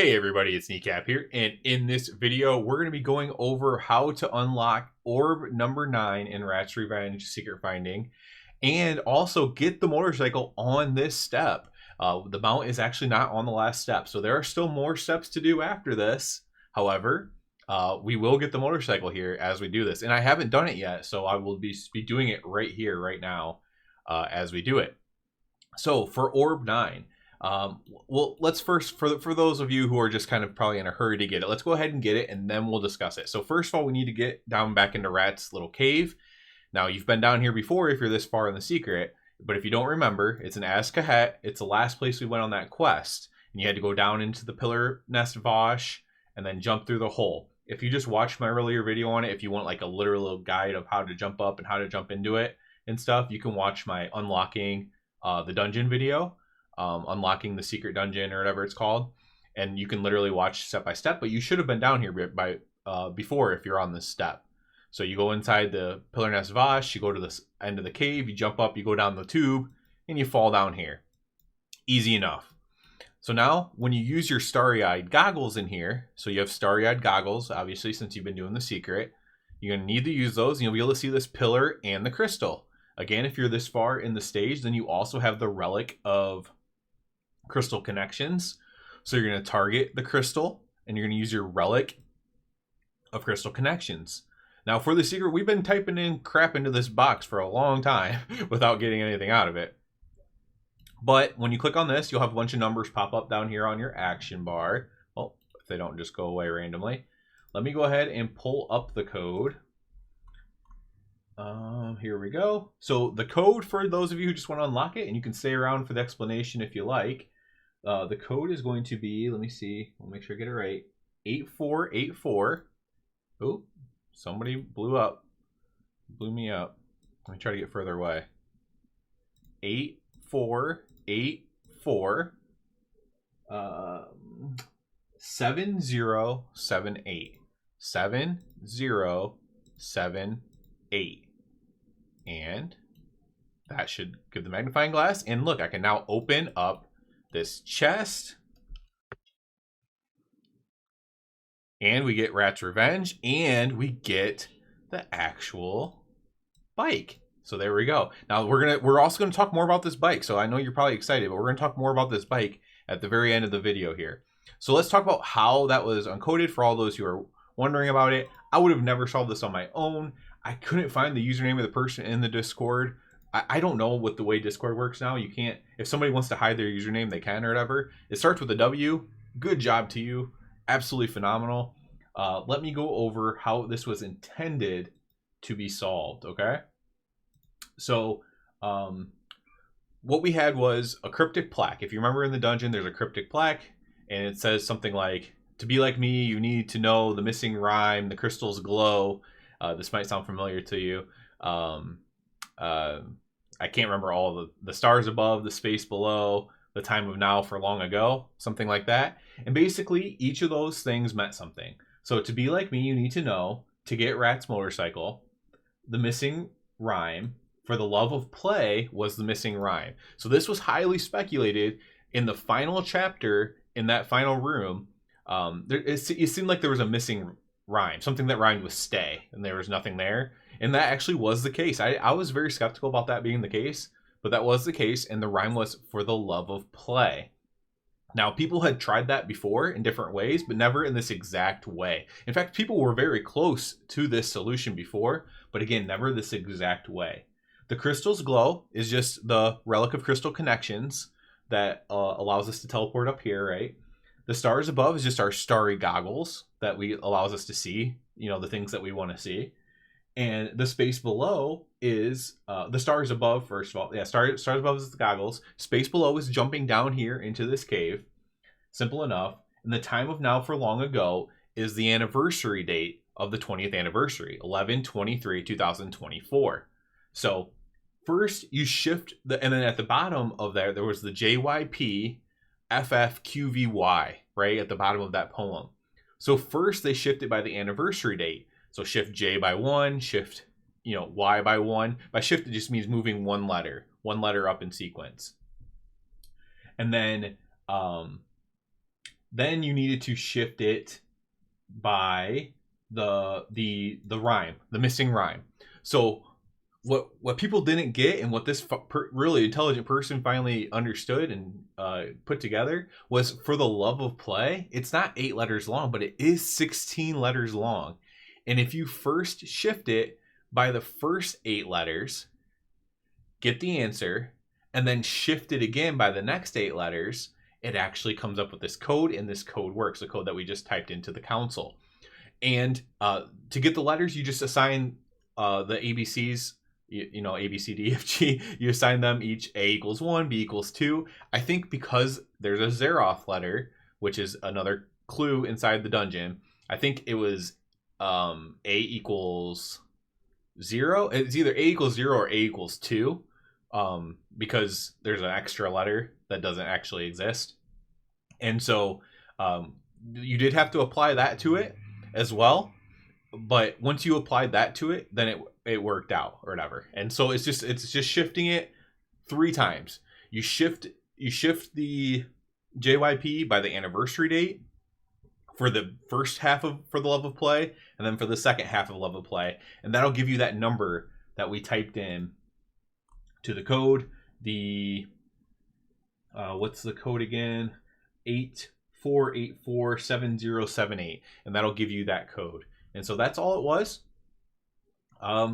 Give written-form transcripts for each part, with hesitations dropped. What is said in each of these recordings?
Hey everybody, it's Kneecap here, and in this video, we're going to be going over how to unlock orb number 9 in Rat's Revenge Secret Finding, and also get the motorcycle on this step. The mount is actually not on the last step, so there are still more steps to do after this. However, we will get the motorcycle here as we do this, and I haven't done it yet, so I will be doing it right here, right now, as we do it. So for orb 9, well, let's first, for those of you who are just kind of probably in a hurry to get it, let's go ahead and get it, and then we'll discuss it. So first of all, we need to get down back into Rat's little cave. Now, you've been down here before if you're this far in the secret, but if you don't remember, it's in Azkahet. It's the last place we went on that quest, and you had to go down into the Pillar Nest Vosh and then jump through the hole. If you just watched my earlier video on it, if you want like a literal guide of how to jump up and how to jump into it and stuff, you can watch my unlocking the dungeon video. Unlocking the secret dungeon or whatever it's called, and you can literally watch step by step, but you should have been down here before if you're on this step. So you go inside the Pillar Nest Vosh, you go to the end of the cave, you jump up, you go down the tube, and you fall down here. Easy enough. So now when you use your starry-eyed goggles in here, so you have starry-eyed goggles, obviously, since you've been doing the secret, you're going to need to use those, and you'll be able to see this pillar and the crystal. Again, if you're this far in the stage, then you also have the relic of crystal connections. So you're going to target the crystal and you're going to use your relic of crystal connections. Now for the secret, we've been typing in crap into this box for a long time without getting anything out of it. But when you click on this, you'll have a bunch of numbers pop up down here on your action bar. Well, if they don't just go away randomly. Let me go ahead and pull up the code. Here we go. So the code, for those of you who just want to unlock it, and you can stay around for the explanation if you like, the code is going to be, let me see, I'll make sure I get it right, 8484. Oh, somebody blew me up. Let me try to get further away. 8484 7078 7078. And that should give the magnifying glass. And look, I can now open up this chest. And we get Rat's Revenge. And we get the actual bike. So there we go. Now we're also gonna talk more about this bike. So I know you're probably excited, but we're gonna talk more about this bike at the very end of the video here. So let's talk about how that was uncoded for all those who are wondering about it. I would have never solved this on my own. I couldn't find the username of the person in the Discord. I don't know what the way Discord works now. You can't, if somebody wants to hide their username, they can or whatever. It starts with a W. Good job to you. Absolutely phenomenal. Let me go over how this was intended to be solved, okay? So, what we had was a cryptic plaque. If you remember in the dungeon, there's a cryptic plaque, and it says something like, to be like me, you need to know the missing rhyme, the crystals glow. This might sound familiar to you. I can't remember all the stars above, the space below, the time of now for long ago, something like that. And basically, each of those things meant something. So to be like me, you need to know, to get Rat's motorcycle, the missing rhyme, for the love of play was the missing rhyme. So this was highly speculated in the final chapter, in that final room. It seemed like there was a missing rhyme, something that rhymed with stay, and there was nothing there. And that actually was the case. I was very skeptical about that being the case, but that was the case, and the rhyme was for the love of play. Now, people had tried that before in different ways, but never in this exact way. In fact, people were very close to this solution before, but again, never this exact way. The crystals glow is just the relic of crystal connections that allows us to teleport up here, right? The stars above is just our starry goggles that allows us to see, the things that we want to see. And the space below is the stars above, first of all. Yeah, stars above is the goggles. Space below is jumping down here into this cave. Simple enough. And the time of now for long ago is the anniversary date of the 20th anniversary, 11/23/2024. So first you shift and then at the bottom of there was the JYP FFQVY, right, at the bottom of that poem. So first they shifted by the anniversary date. So shift J by 1, shift, Y by 1. By shift, it just means moving one letter up in sequence. And then Then you needed to shift it by the rhyme, the missing rhyme. So what people didn't get, and what this really intelligent person finally understood and put together, was for the love of play, it's not 8 letters long, but it is 16 letters long. And if you first shift it by the first 8 letters, get the answer, and then shift it again by the next 8 letters, it actually comes up with this code, and this code works, the code that we just typed into the console. And to get the letters, you just assign the ABCs, you know, A, B, C, D, F, G. You assign them each A equals 1, B equals 2. I think because there's a Zeroth letter, which is another clue inside the dungeon, I think it was A equals 0. It's either A equals 0 or A equals 2, because there's an extra letter that doesn't actually exist. And so you did have to apply that to it as well. But once you applied that to it, then it worked out or whatever. And so it's just shifting it 3 times. You shift the JYP by the anniversary date for the first half of For the Love of Play, and then for the second half of Love of Play, and that'll give you that number that we typed in to the code. The what's the code again? 84847078, and that'll give you that code. And so that's all it was.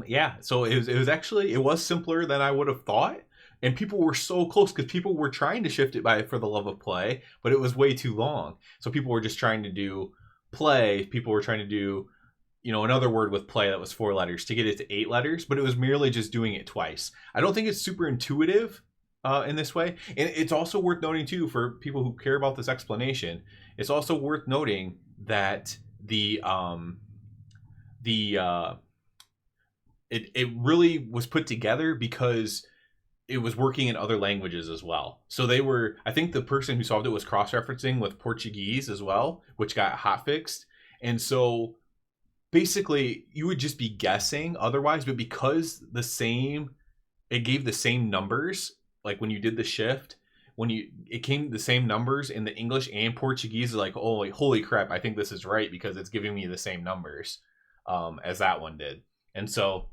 Yeah, so it was simpler than I would have thought, and people were so close because people were trying to shift it by For the Love of Play, but it was way too long. So people were just trying to do play. People were trying to do, you know, another word with play that was 4 letters to get it to 8 letters, but it was merely just doing it twice. I don't think it's super intuitive in this way. And it's also worth noting too, for people who care about this explanation, it's also worth noting that it really was put together because it was working in other languages as well. So I think the person who solved it was cross-referencing with Portuguese as well, which got hotfixed. And so basically you would just be guessing otherwise, but because it gave the same numbers, like when you did the shift, it came the same numbers in the English and Portuguese, like, oh, holy crap, I think this is right because it's giving me the same numbers as that one did. And so,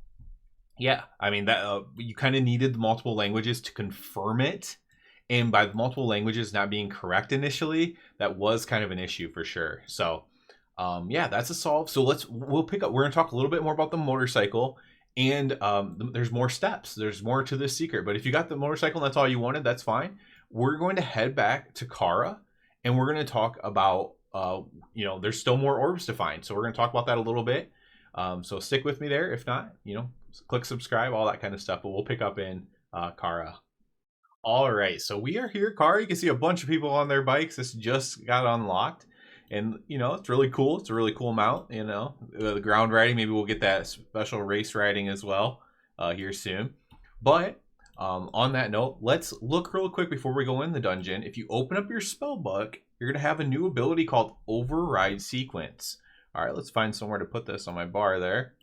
yeah, I mean, that you kind of needed the multiple languages to confirm it. And by the multiple languages not being correct initially, that was kind of an issue for sure. So, yeah, that's a solve. So we'll pick up. We're going to talk a little bit more about the motorcycle. And there's more steps. There's more to this secret. But if you got the motorcycle and that's all you wanted, that's fine. We're going to head back to Kara, and we're going to talk about, you know, there's still more orbs to find. So we're going to talk about that a little bit. So stick with me there. If not, you know, click subscribe, all that kind of stuff. But we'll pick up in Kara. All right. So we are here, Kara. You can see a bunch of people on their bikes. This just got unlocked. And, you know, it's really cool. It's a really cool mount, you know. The ground riding, maybe we'll get that special race riding as well here soon. But on that note, let's look real quick before we go in the dungeon. If you open up your spell book, you're going to have a new ability called Override Sequence. All right, let's find somewhere to put this on my bar there.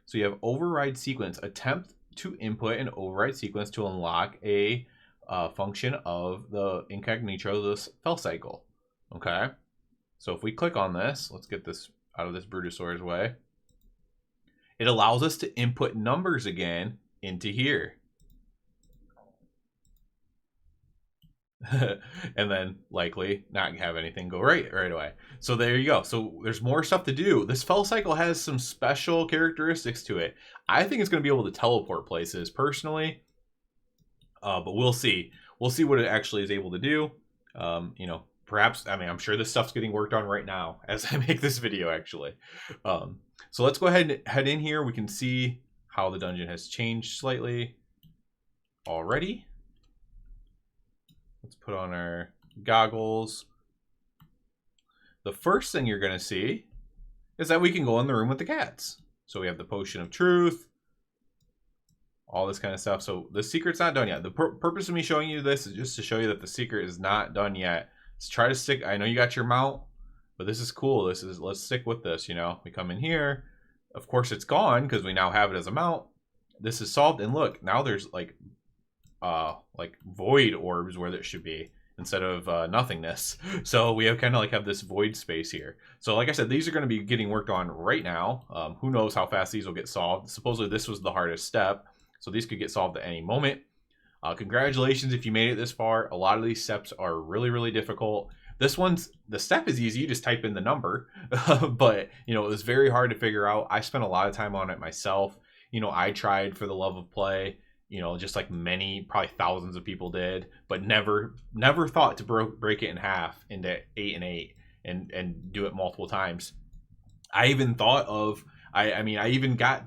So you have Override Sequence. Attempt to input an override sequence to unlock a function of the incognito, this Felcycle. Okay. So if we click on this, let's get this out of this Brutosaur's way. It allows us to input numbers again into here. And then likely not have anything go right away. So there you go. So there's more stuff to do. This Felcycle has some special characteristics to it. I think it's going to be able to teleport places personally. But we'll see. We'll see what it actually is able to do. You know, perhaps, I mean, I'm sure this stuff's getting worked on right now as I make this video, actually. So let's go ahead and head in here. We can see how the dungeon has changed slightly already. Let's put on our goggles. The first thing you're going to see is that we can go in the room with the cats. So we have the Potion of Truth, all this kind of stuff. So the secret's not done yet. The purpose of me showing you this is just to show you that the secret is not done yet. Let's try to stick. I know you got your mount, but this is cool. Let's stick with this, you know. We come in here. Of course it's gone because we now have it as a mount. This is solved, and look, now there's like void orbs where there should be. instead of nothingness. So we have kind of like have this void space here. So like I said, these are going to be getting worked on right now. Who knows how fast these will get solved. Supposedly this was the hardest step, so these could get solved at any moment. Congratulations if you made it this far. A lot of these steps are really, really difficult. This one's, the step is easy. You just type in the number, but you know, it was very hard to figure out. I spent a lot of time on it myself. You know, I tried for the love of play, you know, just like many, probably thousands of people did, but never thought to break it in half into 8 and 8 and do it multiple times. I even thought of, I mean, I even got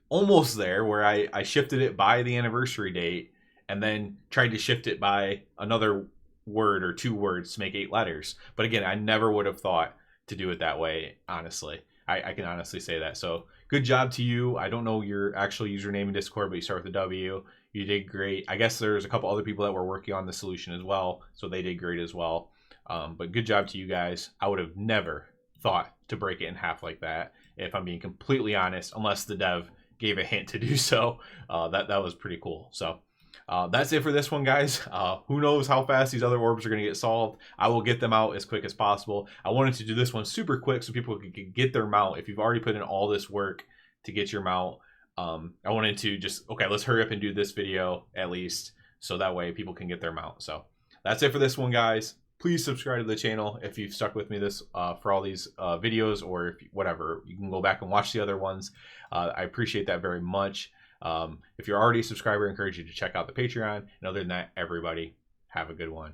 almost there where I shifted it by the anniversary date and then tried to shift it by another word or 2 words to make 8 letters. But again, I never would have thought to do it that way, honestly. I can honestly say that. So good job to you. I don't know your actual username in Discord, but you start with a W. You did great. I guess there's a couple other people that were working on the solution as well, so they did great as well. But good job to you guys. I would have never thought to break it in half like that, if I'm being completely honest, unless the dev gave a hint to do so. That was pretty cool. So that's it for this one, guys. Who knows how fast these other orbs are going to get solved. I will get them out as quick as possible. I wanted to do this one super quick so people could get their mount. If you've already put in all this work to get your mount, I wanted to just, okay, let's hurry up and do this video at least, so that way people can get their mount. So that's it for this one, guys. Please subscribe to the channel if you've stuck with me this for all these videos, or if whatever, you can go back and watch the other ones. I appreciate that very much. If you're already a subscriber, I encourage you to check out the Patreon. And other than that, everybody, have a good one.